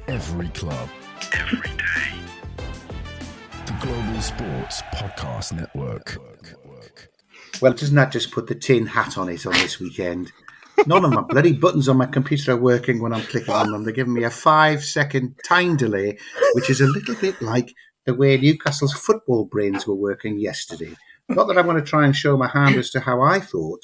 Every club. Every day. The Global Sports Podcast Network. Well, doesn't that just put the tin hat on it on this weekend? None of my bloody buttons on my computer are working when I'm clicking on them. They're giving me a 5-second time delay, which is a little bit like the way Newcastle's football brains were working yesterday. Not that I'm going to try and show my hand as to how I thought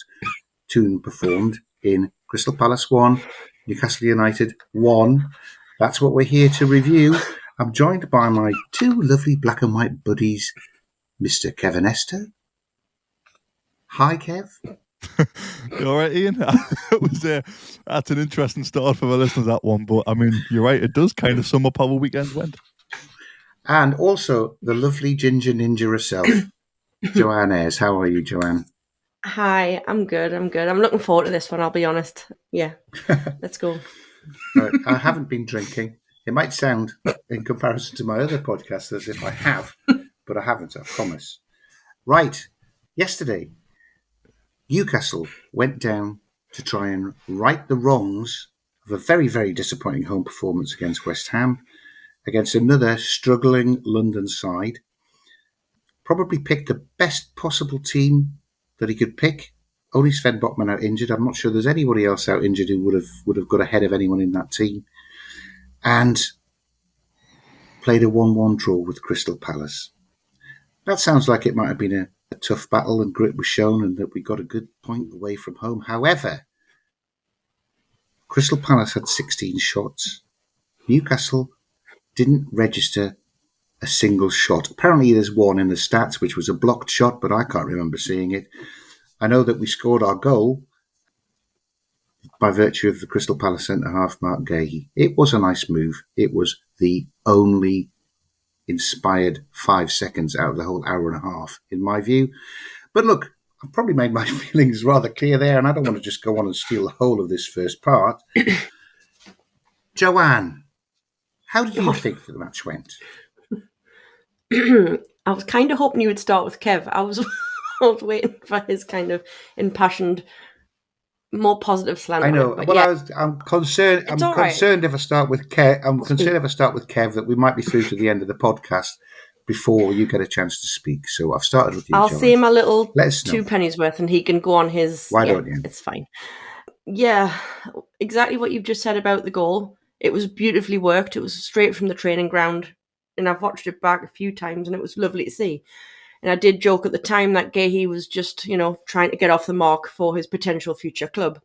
Toon performed in Crystal Palace 1, Newcastle United 1. That's what we're here to review. I'm joined by my two lovely black and white buddies, Mr. Kevin Esther. Hi, Kev. You all right, Iain? That's an interesting start for the listeners, that one. But, I mean, you're right. It does kind of sum up how the weekend went. And also the lovely ginger ninja herself, Joanne Ayres. How are you, Joanne? Hi, I'm good. I'm looking forward to this one, I'll be honest. Yeah, let's go. I haven't been drinking. It might sound, in comparison to my other podcasts, as if I have, but I haven't, I promise. Right. Yesterday, Newcastle went down to try and right the wrongs of a very, very disappointing home performance against West Ham, against another struggling London side. Probably picked the best possible team that he could pick. Only Sven Botman out injured. I'm not sure there's anybody else out injured who would have got ahead of anyone in that team. And played a 1-1 draw with Crystal Palace. That sounds like it might have been a tough battle and grit was shown and that we got a good point away from home. However, Crystal Palace had 16 shots. Newcastle didn't register a single shot. Apparently there's one in the stats which was a blocked shot, but I can't remember seeing it. I know that we scored our goal by virtue of the Crystal Palace centre-half, Mark Gahey. It was a nice move. It was the only inspired 5 seconds out of the whole hour and a half, in my view. But look, I've probably made my feelings rather clear there, and I don't want to just go on and steal the whole of this first part. Joanne, how do you think the match went? I was kind of hoping you would start with Kev. I was waiting for his kind of impassioned, more positive slant. I know. But well, yeah. I'm concerned. I'm concerned if I start with Kev. That we might be through to the end of the podcast before you get a chance to speak. So I've started with you. I'll Joanne. say my little 2 pennies worth, and he can go on his. Why don't you? It's fine. Yeah, exactly what you've just said about the goal. It was beautifully worked. It was straight from the training ground, and I've watched it back a few times, and it was lovely to see. And I did joke at the time that Gahey was just, trying to get off the mark for his potential future club.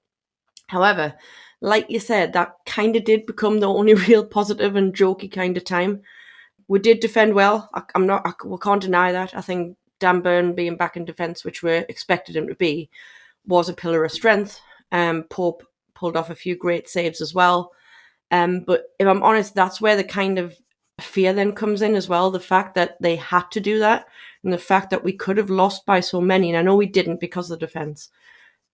However, like you said, that kind of did become the only real positive and jokey kind of time. We did defend well. We can't deny that. I think Dan Burn being back in defence, which we expected him to be, was a pillar of strength. Pope pulled off a few great saves as well. But if I'm honest, that's where the kind of fear then comes in as well. The fact that they had to do that and the fact that we could have lost by so many. And I know we didn't because of the defence.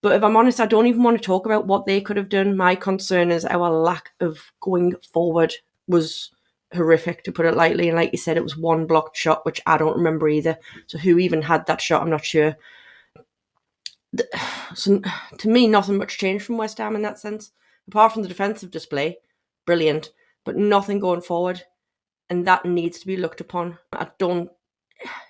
But if I'm honest, I don't even want to talk about what they could have done. My concern is our lack of going forward was horrific, to put it lightly. And like you said, it was one blocked shot, which I don't remember either. So who even had that shot, I'm not sure. So to me, nothing much changed from West Ham in that sense. Apart from the defensive display, brilliant, but nothing going forward. And that needs to be looked upon.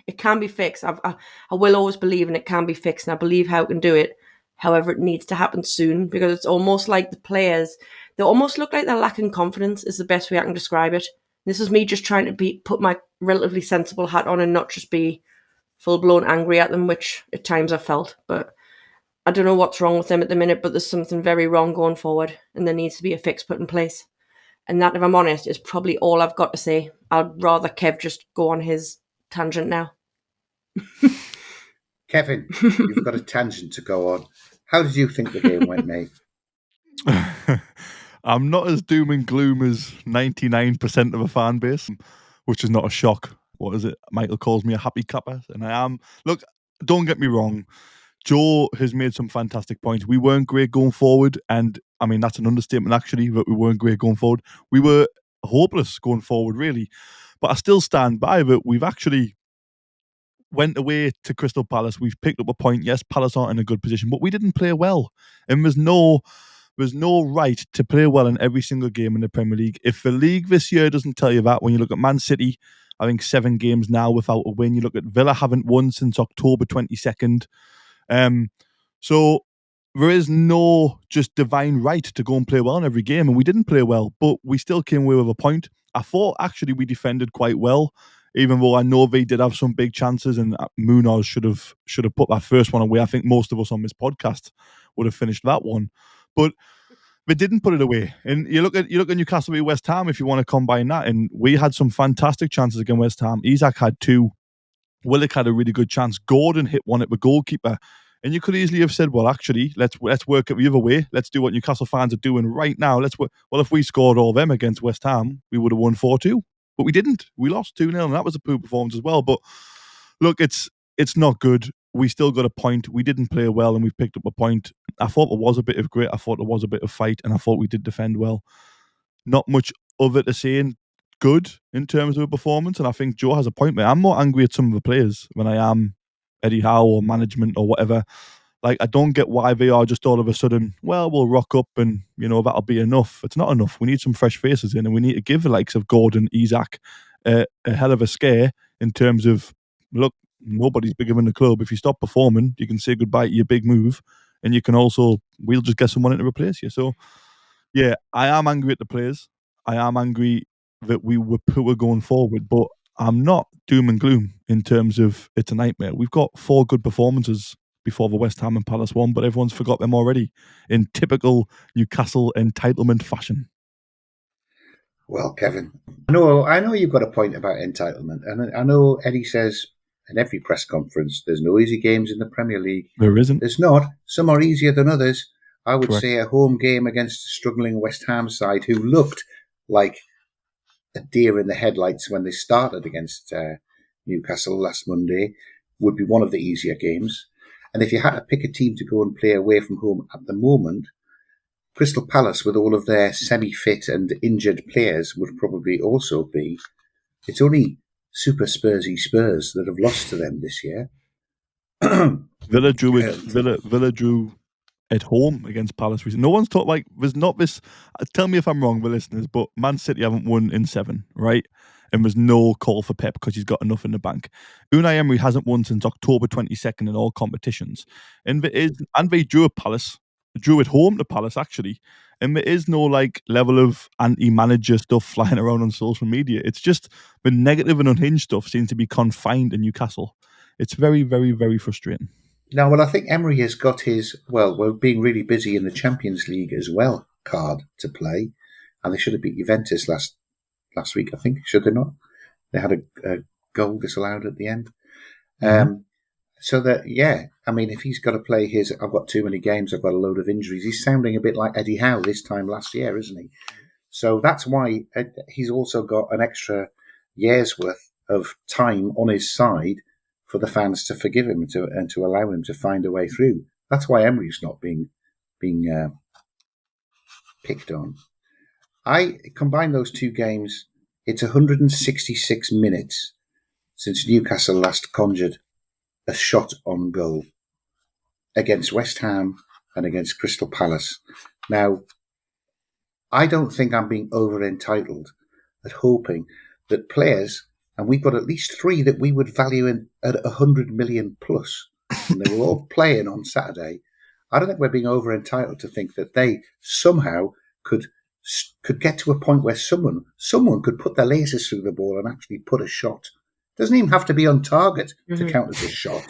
It can be fixed. I will always believe in it can be fixed, and I believe how it can do it. However, it needs to happen soon, because it's almost like the players, they almost look like they're lacking confidence, is the best way I can describe it. This is me just trying to put my relatively sensible hat on and not just be full-blown angry at them, which at times I've felt. But I don't know what's wrong with them at the minute, but there's something very wrong going forward, and there needs to be a fix put in place. And that, if I'm honest, is probably all I've got to say. I'd rather Kev just go on his tangent now. Kevin, you've got a tangent to go on. How did you think the game went, mate? I'm not as doom and gloom as 99% of a fan base, which is not a shock. What is it? Michael calls me a happy capper, and I am. Look, don't get me wrong. Joe has made some fantastic points. We weren't great going forward, and I mean, that's an understatement actually, that we weren't great going forward. We were hopeless going forward, really. But I still stand by that we've actually went away to Crystal Palace. We've picked up a point. Yes, Palace aren't in a good position, but we didn't play well. And there's no there's no right to play well in every single game in the Premier League. If the league this year doesn't tell you that, when you look at Man City, I think 7 games now without a win. You look at Villa, haven't won since October 22nd. So there is no just divine right to go and play well in every game, and we didn't play well, but we still came away with a point. I thought actually we defended quite well, even though I know they did have some big chances, and Munoz should have put that first one away. I think most of us on this podcast would have finished that one, but they didn't put it away. And you look at Newcastle v West Ham, if you want to combine that, and we had some fantastic chances against West Ham. Isak had 2. Willock had a really good chance. Gordon hit one at the goalkeeper. And you could easily have said, well, actually, let's work it the other way. Let's do what Newcastle fans are doing right now. Well, if we scored all them against West Ham, we would have won 4-2. But we didn't. We lost 2-0, and that was a poor performance as well. But look, it's not good. We still got a point. We didn't play well, and we've picked up a point. I thought there was a bit of grit. I thought there was a bit of fight, and I thought we did defend well. Not much of it to say in good in terms of a performance, and I think Joe has a point there. I'm more angry at some of the players than I am Eddie Howe or management or whatever. Like, I don't get why they are just all of a sudden, well, we'll rock up and, that'll be enough. It's not enough. We need some fresh faces in, and we need to give the likes of Gordon, Isak, a hell of a scare in terms of, look, nobody's bigger than the club. If you stop performing, you can say goodbye to your big move, and you can also, we'll just get someone in to replace you. So, yeah, I am angry at the players. I am angry that we were poor going forward, but I'm not doom and gloom in terms of it's a nightmare. We've got 4 good performances before the West Ham and Palace one, but everyone's forgot them already in typical Newcastle entitlement fashion. Well, Kevin, I know you've got a point about entitlement, and I know Eddie says in every press conference there's no easy games in the Premier League. There isn't. There's not. Some are easier than others. I would Correct. say a home game against a struggling West Ham side who looked like a deer in the headlights when they started against Newcastle last Monday would be one of the easier games. And if you had to pick a team to go and play away from home at the moment, Crystal Palace, with all of their semi-fit and injured players, would probably also be. It's only Super Spursy Spurs that have lost to them this year. Villa drew at home against Palace recently. No one's talked like there's not this. Tell me if I'm wrong, the listeners, but Man City haven't won in 7, right? And there's no call for Pep because he's got enough in the bank. Unai Emery hasn't won since October 22nd in all competitions, and they drew at Palace, drew at home to Palace actually, and there is no like level of anti-manager stuff flying around on social media. It's just the negative and unhinged stuff seems to be confined in Newcastle. It's very, very, very frustrating. No, well, I think Emery has got his, we're being really busy in the Champions League as well card to play. And they should have beat Juventus last week, I think. Should they not? They had a goal disallowed at the end. So that, yeah, I mean, if he's got to play his, I've got too many games, I've got a load of injuries, he's sounding a bit like Eddie Howe this time last year, isn't he? So that's why he's also got an extra year's worth of time on his side for the fans to forgive him and to allow him to find a way through. That's why Emery's not being picked on. I combine those 2 games. It's 166 minutes since Newcastle last conjured a shot on goal against West Ham and against Crystal Palace. Now, I don't think I'm being over-entitled at hoping that players, and we've got at least 3 that we would value at 100 million plus, and they were all playing on Saturday. I don't think we're being over-entitled to think that they somehow could get to a point where someone could put their lasers through the ball and actually put a shot. Doesn't even have to be on target to count as a shot.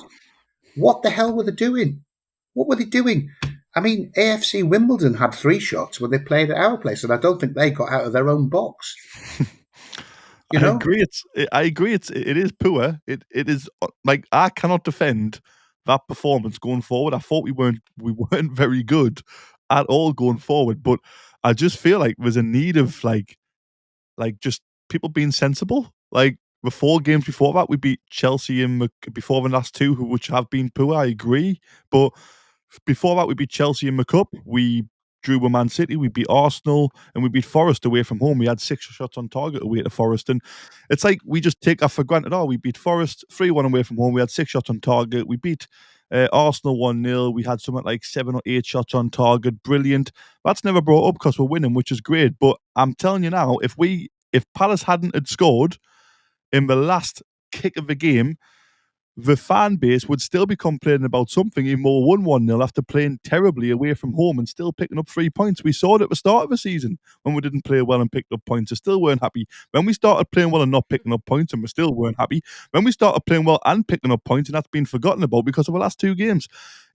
What the hell were they doing? What were they doing? I mean, AFC Wimbledon had 3 shots when they played at our place, and I don't think they got out of their own box. I agree. It is poor. It is like, I cannot defend that performance going forward. I thought we weren't very good at all going forward, but I just feel like there's a need of like just people being sensible. Like the 4 games before that, we beat Chelsea before the last 2, which have been poor. I agree, but before that, we beat Chelsea in the cup. We drew with Man City. We beat Arsenal, and we beat Forest away from home. We had 6 shots on target away to Forest, and it's like we just take that for granted. Oh, we beat Forest 3-1 away from home. We had 6 shots on target. We beat Arsenal 1-0. We had something like 7 or 8 shots on target. Brilliant. That's never brought up because we're winning, which is great. But I'm telling you now, if Palace hadn't had scored in the last kick of the game, the fan base would still be complaining about something, even though we won 1-0 after playing terribly away from home and still picking up 3 points. We saw it at the start of the season when we didn't play well and picked up points. We still weren't happy. When we started playing well and not picking up points, and we still weren't happy. When we started playing well and picking up points, and that's been forgotten about because of the last 2 games.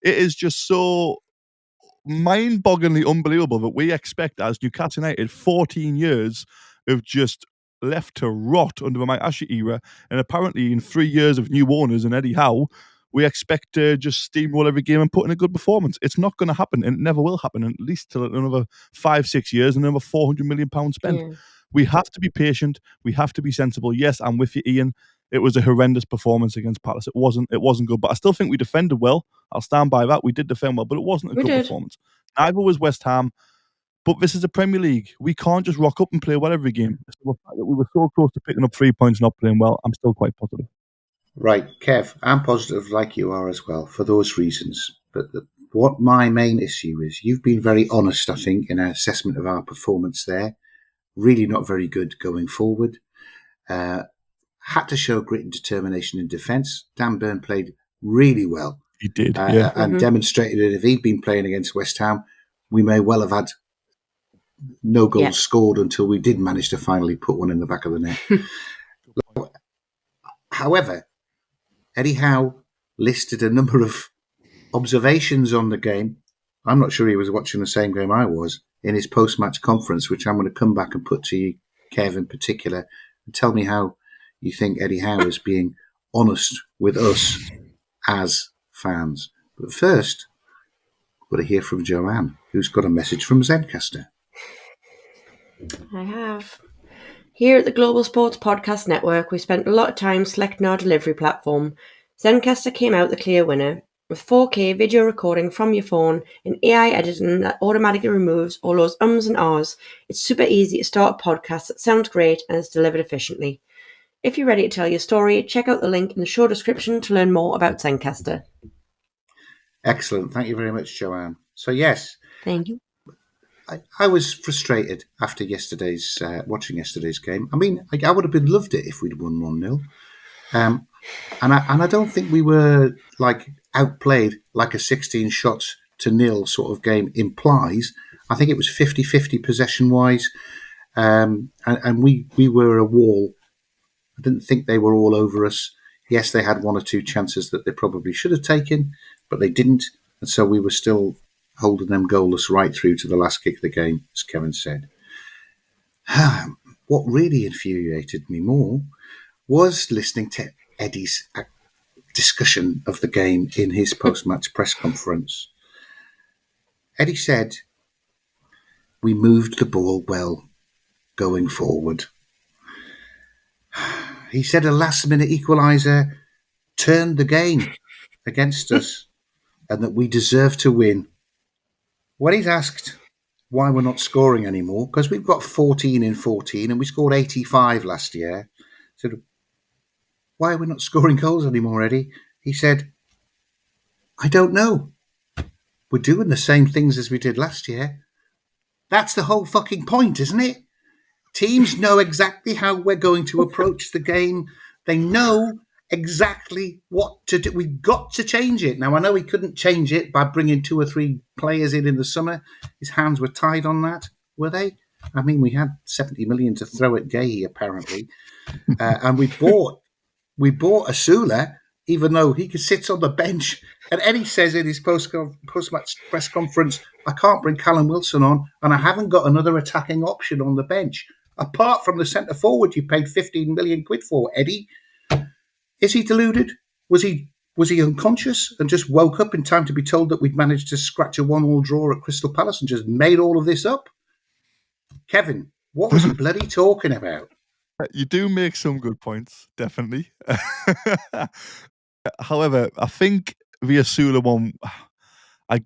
It is just so mind-bogglingly unbelievable that we expect, as Newcastle United, 14 years of just left to rot under the Mike Ashley era, and apparently in 3 years of new owners and Eddie Howe, we expect to just steamroll every game and put in a good performance. It's not going to happen, and it never will happen, at least till another 5-6 years and another £400 million spent. Yeah. We have to be patient. We have to be sensible. Yes, I'm with you, Iain. It was a horrendous performance against Palace. It wasn't good, but I still think we defended well. I'll stand by that. We did defend well, but it wasn't a good performance. Neither was West Ham. But this is the Premier League. We can't just rock up and play well every game. So the fact that we were so close to picking up 3 points and not playing well, I'm still quite positive. Right, Kev, I'm positive like you are as well for those reasons. But what my main issue is, you've been very honest, I think, in our assessment of our performance there. Really not very good going forward. Had to show grit and determination in defence. Dan Burn played really well. He did, yeah. And demonstrated that if he'd been playing against West Ham, we may well have had no goals scored until we did manage to finally put one in the back of the net. However, Eddie Howe listed a number of observations on the game. I'm not sure he was watching the same game I was in his post-match conference, which I'm going to come back and put to you, Kev, in particular, and tell me how you think Eddie Howe is being honest with us as fans. But first, we've got to hear from Joanne, who's got a message from Zencastr. I have. Here at the Global Sports Podcast Network, we spent a lot of time selecting our delivery platform. Zencastr came out the clear winner, with 4K video recording from your phone and AI editing that automatically removes all those ums and ahs. It's super easy to start a podcast that sounds great and is delivered efficiently. If you're ready to tell your story, check out the link in the show description to learn more about Zencastr. Excellent. Thank you very much, Joanne. So, yes. Thank you. I was frustrated after watching yesterday's game. I mean, I would have loved it if we'd won 1-0. And I don't think we were outplayed like a 16 shots to 0 sort of game implies. I think it was 50-50 possession-wise. And we were a wall. I didn't think they were all over us. Yes, they had 1 or 2 chances that they probably should have taken, but they didn't. And so we were still holding them goalless right through to the last kick of the game, as Kevin said. What really infuriated me more was listening to Eddie's discussion of the game in his post-match press conference. Eddie said, "We moved the ball well going forward." He said a last-minute equaliser turned the game against us and that we deserve to win. When he's asked why we're not scoring anymore, because we've got 14 in 14 and we scored 85 last year, said, "Why are we not scoring goals anymore, Eddie?" He said, "I don't know. We're doing the same things as we did last year." That's the whole fucking point, isn't it? Teams know exactly how we're going to approach the game. They know exactly what to do. We've got to change it. Now, I know he couldn't change it by bringing 2 or 3 players in the summer. His hands were tied on that, were they? I mean, we had 70 million to throw at Gay, apparently. And we bought Asula, even though he could sit on the bench. And Eddie says in his post-match press conference, "I can't bring Callum Wilson on, and I haven't got another attacking option on the bench. Apart from the centre-forward you paid 15 million quid for, Eddie." Is he deluded? Was he unconscious and just woke up in time to be told that we'd managed to scratch a 1-1 draw at Crystal Palace and just made all of this up? Kevin, what was he bloody talking about? You do make some good points, definitely. However, I think the Asula one, I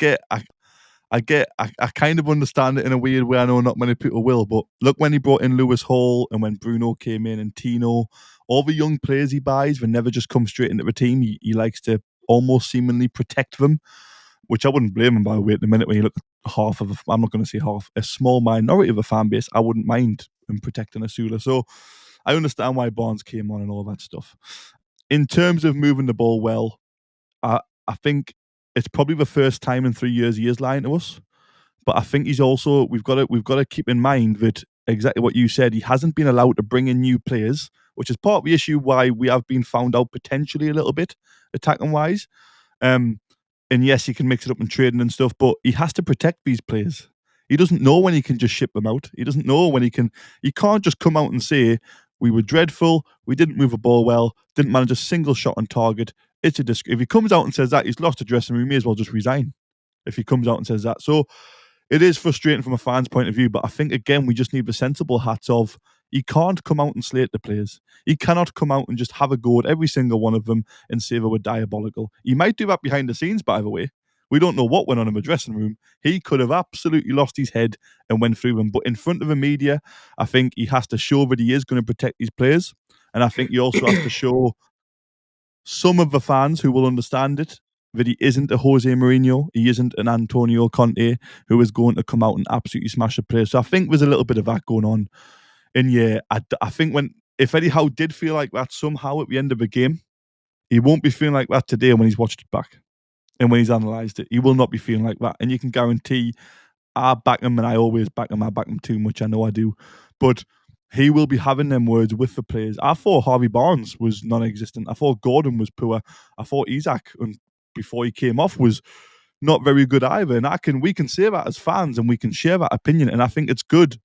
kind of understand it in a weird way. I know not many people will, but look, when he brought in Lewis Hall and when Bruno came in and Tino, all the young players he buys will never just come straight into the team. He likes to almost seemingly protect them, which I wouldn't blame him, by the way. At the minute, when you look at I'm not going to say half, a small minority of a fan base, I wouldn't mind him protecting Asula. So I understand why Barnes came on and all that stuff. In terms of moving the ball well, I think it's probably the first time in 3 years he is lying to us. But I think he's also, we've got to keep in mind that exactly what you said, he hasn't been allowed to bring in new players, which is part of the issue why we have been found out potentially a little bit attacking wise. And yes, he can mix it up in trading and stuff, but he has to protect these players. He doesn't know when he can just ship them out. He doesn't know when he can't just come out and say, we were dreadful, we didn't move the ball well, didn't manage a single shot on target. It's a disc. If he comes out and says that, he's lost a dressing room, he may as well just resign. If he comes out and says that. So it is frustrating from a fan's point of view, but I think, again, we just need the sensible hats of, he can't come out and slate the players. He cannot come out and just have a go at every single one of them and say they were diabolical. He might do that behind the scenes, by the way. We don't know what went on in the dressing room. He could have absolutely lost his head and went through them. But in front of the media, I think he has to show that he is going to protect his players. And I think he also has to show some of the fans who will understand it, that he isn't a Jose Mourinho, he isn't an Antonio Conte who is going to come out and absolutely smash the place. So I think there's a little bit of that going on. And yeah, I think if Eddie Howe did feel like that somehow at the end of the game, he won't be feeling like that today when he's watched it back and when he's analysed it. He will not be feeling like that. And you can guarantee I back him, and I always back him. I back him too much, I know I do. But he will be having them words with the players. I thought Harvey Barnes was non-existent. I thought Gordon was poor. I thought Isak, before he came off, was not very good either. And we can say that as fans, and we can share that opinion. And I think it's good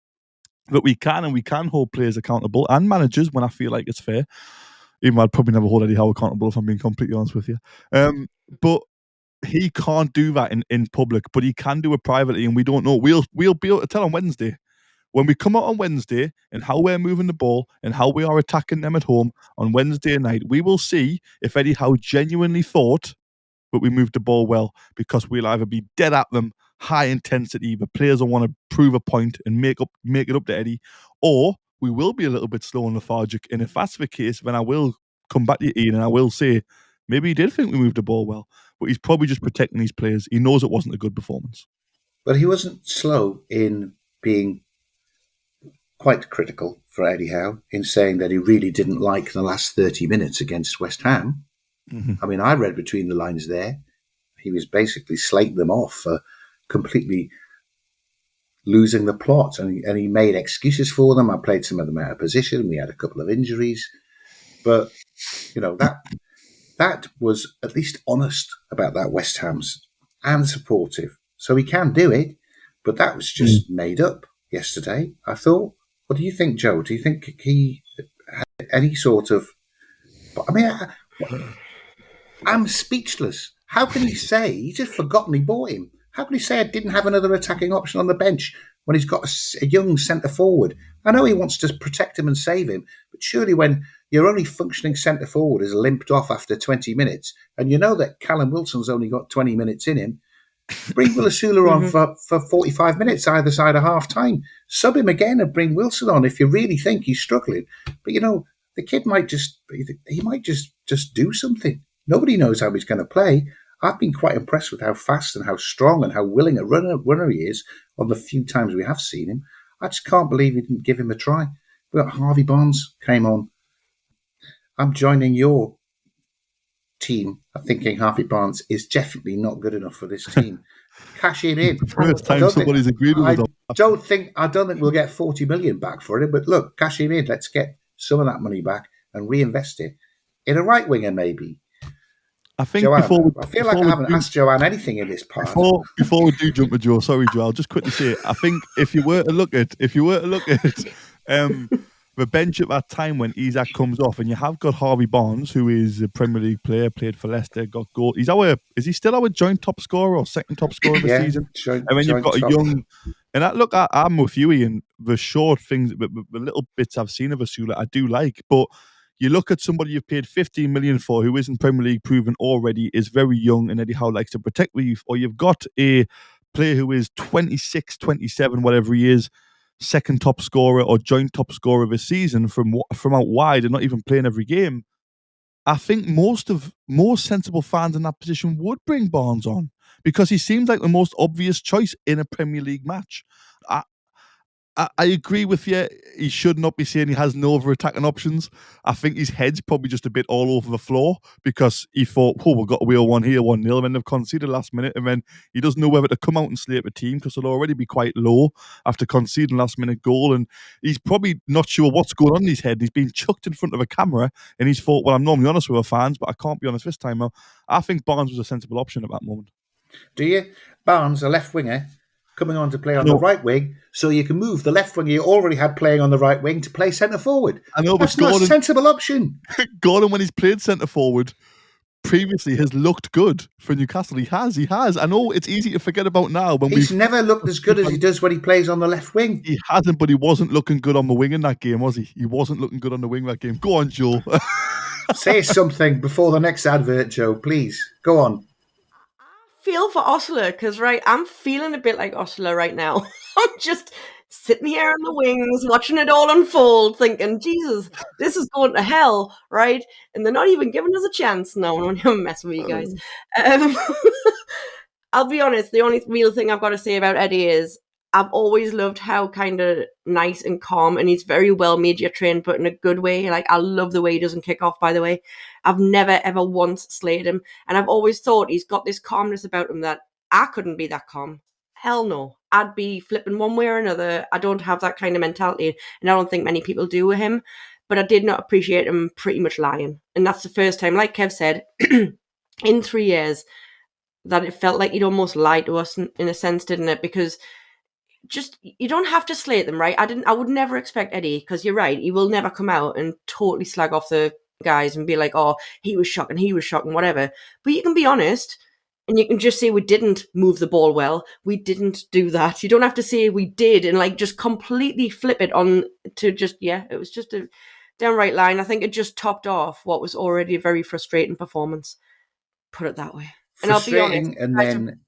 that we can hold players accountable and managers when I feel like it's fair. Even though I'd probably never hold Eddie Howe accountable, if I'm being completely honest with you. But he can't do that in public, but he can do it privately, and we don't know. We'll be able to tell on Wednesday. When we come out on Wednesday and how we're moving the ball and how we are attacking them at home on Wednesday night, we will see if Eddie Howe genuinely thought that we moved the ball well, because we'll either be dead at them, high intensity, the players will want to prove a point and make it up to Eddie, or we will be a little bit slow and lethargic. And if that's the case, then I will come back to you, Iain, and I will say maybe he did think we moved the ball well, but he's probably just protecting these players. He knows it wasn't a good performance. But he wasn't slow in being quite critical for Eddie Howe in saying that he really didn't like the last 30 minutes against West Ham. Mm-hmm. I mean, I read between the lines there. He was basically slating them off for completely losing the plot, and he made excuses for them. I played some of them out of position. We had a couple of injuries. But, that was at least honest about that West Ham's and supportive. So he can do it, but that was just made up yesterday, I thought. What do you think, Joe? Do you think he had any sort of... I mean, I'm speechless. How can he say... He's just forgotten he bought him. How can he say I didn't have another attacking option on the bench when he's got a young centre-forward? I know he wants to protect him and save him, but surely when your only functioning centre-forward is limped off after 20 minutes, and you know that Callum Wilson's only got 20 minutes in him, bring Will Asula on for 45 minutes either side of half-time. Sub him again and bring Wilson on if you really think he's struggling. But, the kid might just do something. Nobody knows how he's going to play. I've been quite impressed with how fast and how strong and how willing a runner he is on the few times we have seen him. I just can't believe he didn't give him a try. But Harvey Barnes came on. I'm joining your team. I'm thinking Harvey Barnes is definitely not good enough for this team. Cash him in. First time somebody's agreed with us. I don't think we'll get 40 million back for it, but look, cash him in. Let's get some of that money back and reinvest it in a right winger, maybe. I think Joanne, I feel like I haven't asked Joanne anything in this part. Before we do jump to Joe, sorry, Joe, I'll just quickly say, I think if you were to look at the bench at that time when Isak comes off, and you have got Harvey Barnes, who is a Premier League player, played for Leicester, got goal. Is he still our joint top scorer or second top scorer of the season? And then you've got a young. And I'm with you, Iain. The short things, the little bits I've seen of Asula, I do like, but. You look at somebody you've paid 15 million for who isn't Premier League proven already, is very young, and Eddie Howe likes to protect the youth, or you've got a player who is 26, 27, whatever he is, second top scorer or joint top scorer of a season from out wide and not even playing every game. I think most sensible fans in that position would bring Barnes on because he seems like the most obvious choice in a Premier League match. I agree with you. He should not be saying he has no other attacking options. I think his head's probably just a bit all over the floor because he thought, oh, we've got a wheel 1 here, 1-0, and then they've conceded last minute, and then he doesn't know whether to come out and slate the team because they'll already be quite low after conceding last minute goal, and he's probably not sure what's going on in his head. He's been chucked in front of a camera, and he's thought, well, I'm normally honest with our fans, but I can't be honest this time. I think Barnes was a sensible option at that moment. Do you? Barnes, a left winger, coming on to play on the right wing, so you can move the left winger you already had playing on the right wing to play centre forward. I know, that's but not a sensible option. Gordon, when he's played centre forward previously, has looked good for Newcastle. He has. I know it's easy to forget about now. He's never looked as good as he does when he plays on the left wing. He hasn't, but he wasn't looking good on the wing in that game, was he? He wasn't looking good on the wing that game. Go on, Joe. Say something before the next advert, Joe. Please go on. Feel for Osler because I'm feeling a bit like Osler right now. I'm just sitting here on the wings watching it all unfold thinking, Jesus, this is going to hell, right? And they're not even giving us a chance. No, I'm messing with you guys. I'll be honest, the only real thing I've got to say about Eddie is I've always loved how kind of nice and calm, and he's very well media trained, but in a good way. Like, I love the way he doesn't kick off, by the way. I've never, ever once slayed him. And I've always thought he's got this calmness about him that I couldn't be that calm. Hell no. I'd be flipping one way or another. I don't have that kind of mentality, and I don't think many people do with him. But I did not appreciate him pretty much lying. And that's the first time, like Kev said, in 3 years, that it felt like he'd almost lied to us in a sense, didn't it? Because just, you don't have to slate them, right? I would never expect Eddie, because you're right, he will never come out and totally slag off the guys and be like, oh, he was shocking, whatever. But you can be honest, and you can just say we didn't move the ball well, we didn't do that. You don't have to say we did and like just completely flip it on to just, it was just a downright line. I think it just topped off what was already a very frustrating performance. Put it that way. And I'll be honest, and then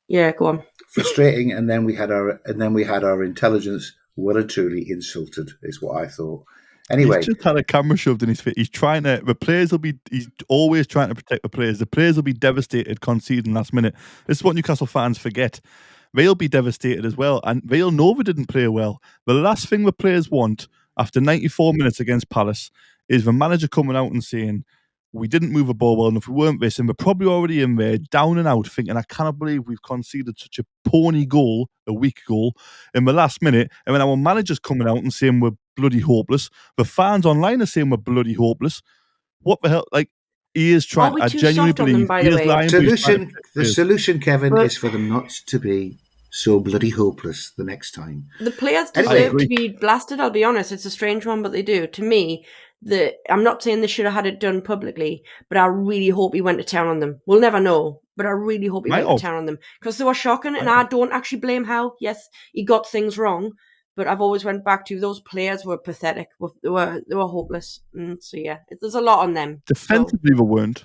go on. Frustrating, and then we had our intelligence well and truly insulted, is what I thought. Anyway, he's just had a camera shoved in his face. He's always trying to protect the players. The players will be devastated conceding last minute. This is what Newcastle fans forget. They'll be devastated as well, and they'll know they didn't play well. The last thing the players want after 94 minutes against Palace is the manager coming out and saying, we didn't move the ball well enough, we weren't this, and we're probably already in there, down and out, thinking, I cannot believe we've conceded such a pony goal, a weak goal, in the last minute, and when our manager's coming out and saying we're bloody hopeless, the fans online are saying we're bloody hopeless. What the hell? Like, he is trying, I genuinely believe, he is lying. The solution, Kevin, is for them not to be so bloody hopeless the next time. The players deserve to be blasted, I'll be honest. It's a strange one, but they do. To me, I'm not saying they should have had it done publicly, but I really hope he went to town on them. We'll never know, but I really hope he went to town on them, because they were shocking, and I don't actually blame Howe. Yes, he got things wrong, but I've always went back to those players were pathetic. They were hopeless. So there's a lot on them. Defensively, they weren't.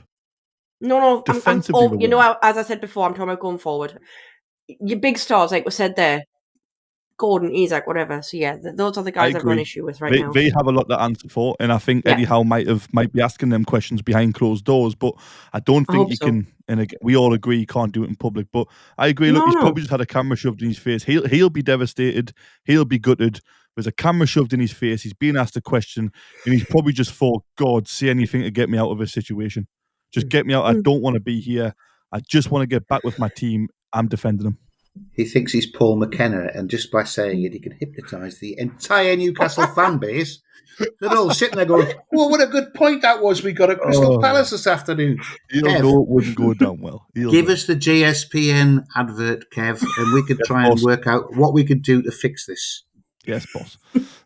No. Defensively, as I said before, I'm talking about going forward. Your big stars, like we said there, Gordon, Isaac, whatever. So those are the guys I've got an issue with now. They have a lot to answer for, and I think Eddie Howe might be asking them questions behind closed doors, but I don't think he can. And again, we all agree he can't do it in public. But I agree. Look, he's probably just had a camera shoved in his face. He'll be devastated. He'll be gutted. There's a camera shoved in his face. He's being asked a question, and he's probably just thought, God, say anything to get me out of this situation. Just get me out. I don't want to be here. I just want to get back with my team. I'm defending him. He thinks he's Paul McKenna, and just by saying it, he can hypnotise the entire Newcastle fan base. They're all sitting there going, "Well, what a good point that was. We got at Crystal Palace this afternoon." It wouldn't go down well. Give us the JSPN advert, Kev, and we could try and work out what we could do to fix this. Yes, boss.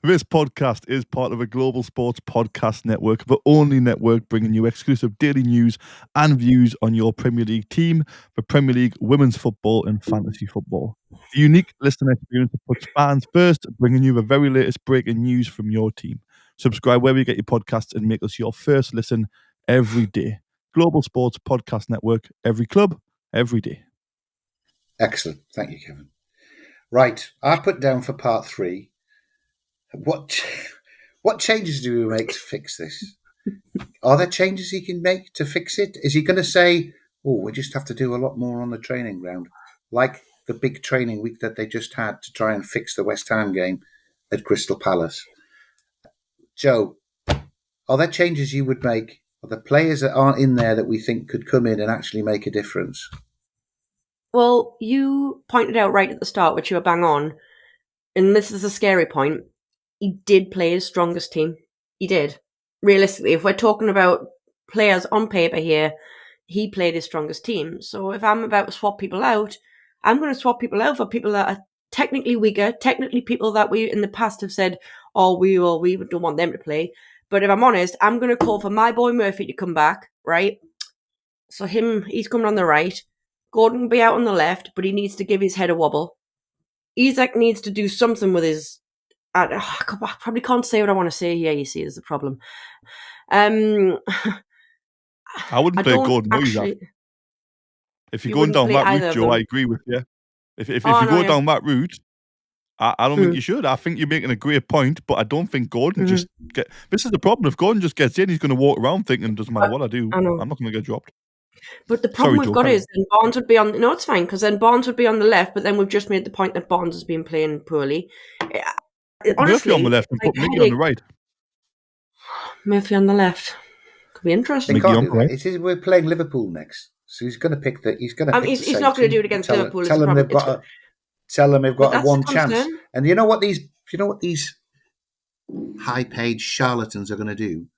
This podcast is part of a global sports podcast network, the only network bringing you exclusive daily news and views on your Premier League team, the Premier League, women's football and fantasy football. The unique listener experience that puts fans first, bringing you the very latest breaking news from your team. Subscribe wherever you get your podcasts and make us your first listen every day. Global Sports Podcast Network, every club, every day. Excellent. Thank you, Kevin. Right, I put down for part 3. What changes do we make to fix this? Are there changes he can make to fix it? Is he going to say, "Oh, we just have to do a lot more on the training ground," like the big training week that they just had to try and fix the West Ham game at Crystal Palace? Joe, are there changes you would make? Are there players that aren't in there that we think could come in and actually make a difference? Well, you pointed out right at the start, which you were bang on, and this is a scary point. He did play his strongest team. He did. Realistically, if we're talking about players on paper here, he played his strongest team. So if I'm about to swap people out, I'm going to swap people out for people that are technically weaker, technically people that we in the past have said, oh, we don't want them to play. But if I'm honest, I'm going to call for my boy Murphy to come back, right? So he's coming on the right. Gordon will be out on the left, but he needs to give his head a wobble. Isaac needs to do something with his... I probably can't say what I want to say here, you see, is the problem. I wouldn't play Gordon or Isaac. If you're going down that route, Joe, I agree with you. If you go down that route, I don't think you should. I think you're making a great point, but I don't think Gordon just get... This is the problem. If Gordon just gets in, he's going to walk around thinking it doesn't matter what I do. I'm not going to get dropped. But the problem we've got is then Barnes would be on... No, it's fine, because then Barnes would be on the left, but then we've just made the point that Barnes has been playing poorly. Honestly, Murphy on the left and put Miggy on the right. Murphy on the left. Could be interesting. They can't do that. We're playing Liverpool next. So he's going to pick the... He's not going to do it against Liverpool. Tell them they've got a one chance. And you know what these high-paid charlatans are going to do?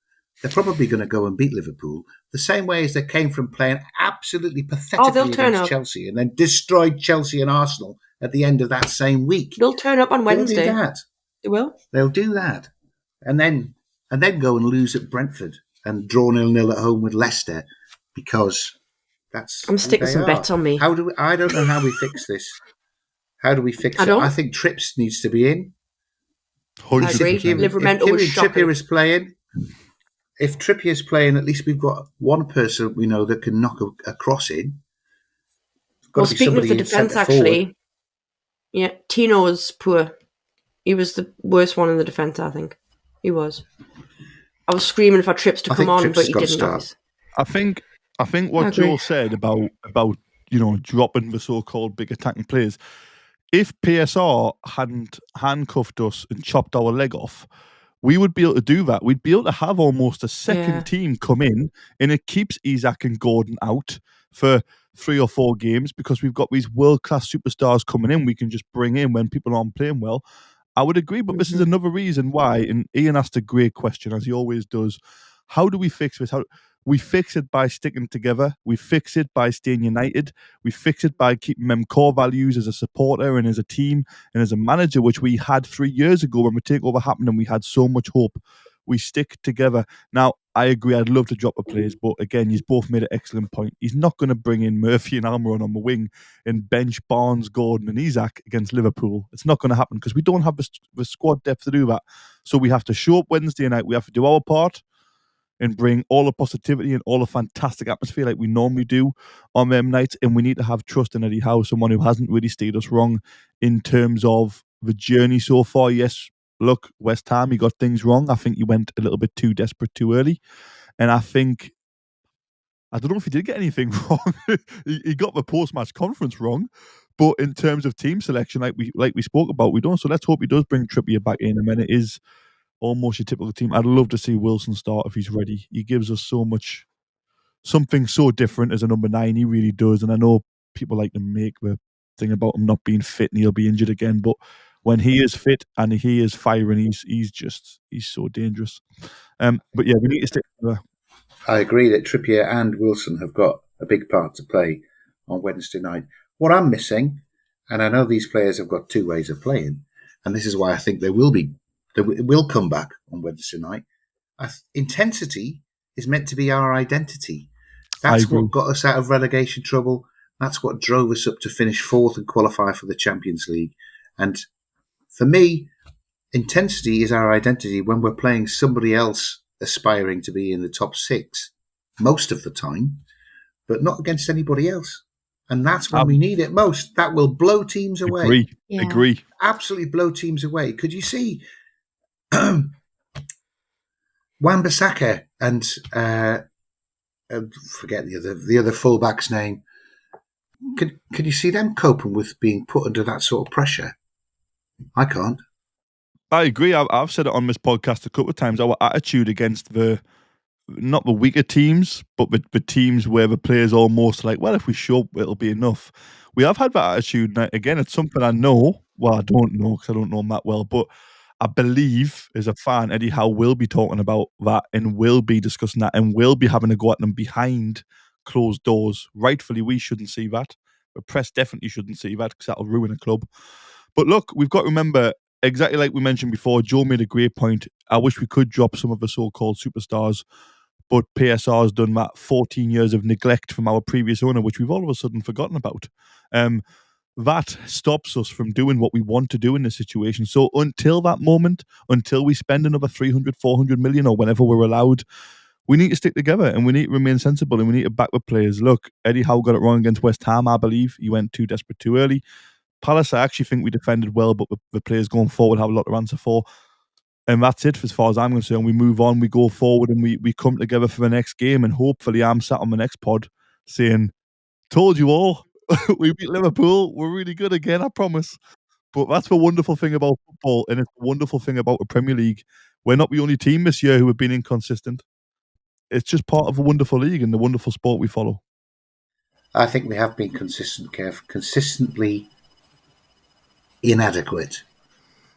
They're probably going to go and beat Liverpool the same way as they came from playing absolutely pathetically against Chelsea and then destroyed Chelsea and Arsenal at the end of that same week. They'll turn up on Wednesday. They'll do that. They will. They'll do that, and then go and lose at Brentford and draw 0-0 at home with Leicester because that's. I'm sticking some bets on me. I don't know how we fix this. How do we fix it? I think Trips needs to be in. I agree. Livramento was shocking. Trippier is playing. If Trippier is playing, at least we've got one person we know that can knock a cross in. Well, speaking of the defence, actually, yeah, Tino was poor. He was the worst one in the defence, I think. He was. I was screaming for Trips to come on, but he didn't. I think what Joe said about dropping the so-called big attacking players. If PSR hadn't handcuffed us and chopped our leg off, we would be able to do that. We'd be able to have almost a second team come in, and it keeps Isaac and Gordon out for 3 or 4 games because we've got these world-class superstars coming in we can just bring in when people aren't playing well. I would agree, but this is another reason why, and Iain asked a great question, as he always does, how do we fix this? We fix it by sticking together. We fix it by staying united. We fix it by keeping them core values as a supporter and as a team and as a manager, which we had 3 years ago when the takeover happened and we had so much hope. We stick together. Now, I agree, I'd love to drop the players, but again, you've both made an excellent point. He's not going to bring in Murphy and Almiron on the wing and bench Barnes, Gordon and Isaac against Liverpool. It's not going to happen because we don't have the squad depth to do that. So we have to show up Wednesday night. We have to do our part and bring all the positivity and all the fantastic atmosphere like we normally do on them nights. And we need to have trust in Eddie Howe, someone who hasn't really steered us wrong in terms of the journey so far. Yes, look, West Ham, he got things wrong. I think he went a little bit too desperate too early. And I don't know if he did get anything wrong. he got the post-match conference wrong. But in terms of team selection, like we spoke about, we don't. So let's hope he does bring Trippier back in. And then it is almost your typical team. I'd love to see Wilson start if he's ready. He gives us something so different as a number 9. He really does. And I know people like to make the thing about him not being fit and he'll be injured again. But when he is fit and he is firing, he's so dangerous. But yeah, we need to stick together. I agree that Trippier and Wilson have got a big part to play on Wednesday night. What I'm missing, and I know these players have got 2 ways of playing, and this is why I think they will come back on Wednesday night. Intensity is meant to be our identity. That's what got us out of relegation trouble. That's what drove us up to finish 4th and qualify for the Champions League. And for me, intensity is our identity when we're playing somebody else aspiring to be in the top 6 most of the time, but not against anybody else. And that's when we need it most. That will blow teams away. Agree. Absolutely blow teams away. Could you see Wan-Bissaka and forget the other fullback's name. Can you see them coping with being put under that sort of pressure? I can't. I agree. I've said it on this podcast a couple of times. Our attitude against not the weaker teams, but the teams where the players almost like, well, if we show up, it'll be enough. We have had that attitude. Now, again, it's something I know. Well, I don't know because I don't know them that well, but I believe as a fan, Eddie Howe will be talking about that and will be discussing that and will be having to go at them behind closed doors. Rightfully, we shouldn't see that. The press definitely shouldn't see that because that'll ruin a club. But look, we've got to remember, exactly like we mentioned before, Joe made a great point. I wish we could drop some of the so-called superstars, but PSR has done that 14 years of neglect from our previous owner, which we've all of a sudden forgotten about. That stops us from doing what we want to do in this situation. So until that moment, until we spend another 300, 400 million or whenever we're allowed, we need to stick together and we need to remain sensible and we need to back with players. Look, Eddie Howe got it wrong against West Ham, I believe. He went too desperate too early. Palace, I actually think we defended well, but the players going forward have a lot to answer for. And that's it as far as I'm concerned. We move on, we go forward, and we come together for the next game. And hopefully I'm sat on the next pod saying, told you all, we beat Liverpool. We're really good again, I promise. But that's the wonderful thing about football, and it's the wonderful thing about the Premier League. We're not the only team this year who have been inconsistent. It's just part of a wonderful league and the wonderful sport we follow. I think we have been consistent, Kev. Consistently inadequate.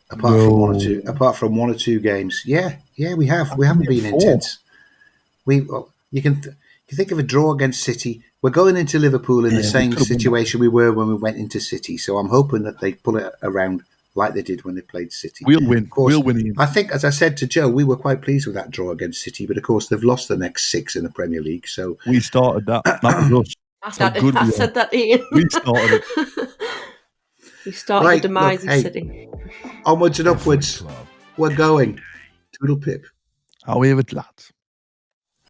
Apart from one or two games. Yeah, we have. We haven't been intense. You can think of a draw against City. We're going into Liverpool in the same situation we were when we went into City. So I'm hoping that they pull it around like they did when they played City. We'll win. Of course, we'll win. I think, as I said to Joe, we were quite pleased with that draw against City. But of course, they've lost the next 6 in the Premier League. So we started that. That was us. I said that, Iain. We started it. We started the demise of City. Onwards and upwards. We're going. Toodle pip. How are you, lads?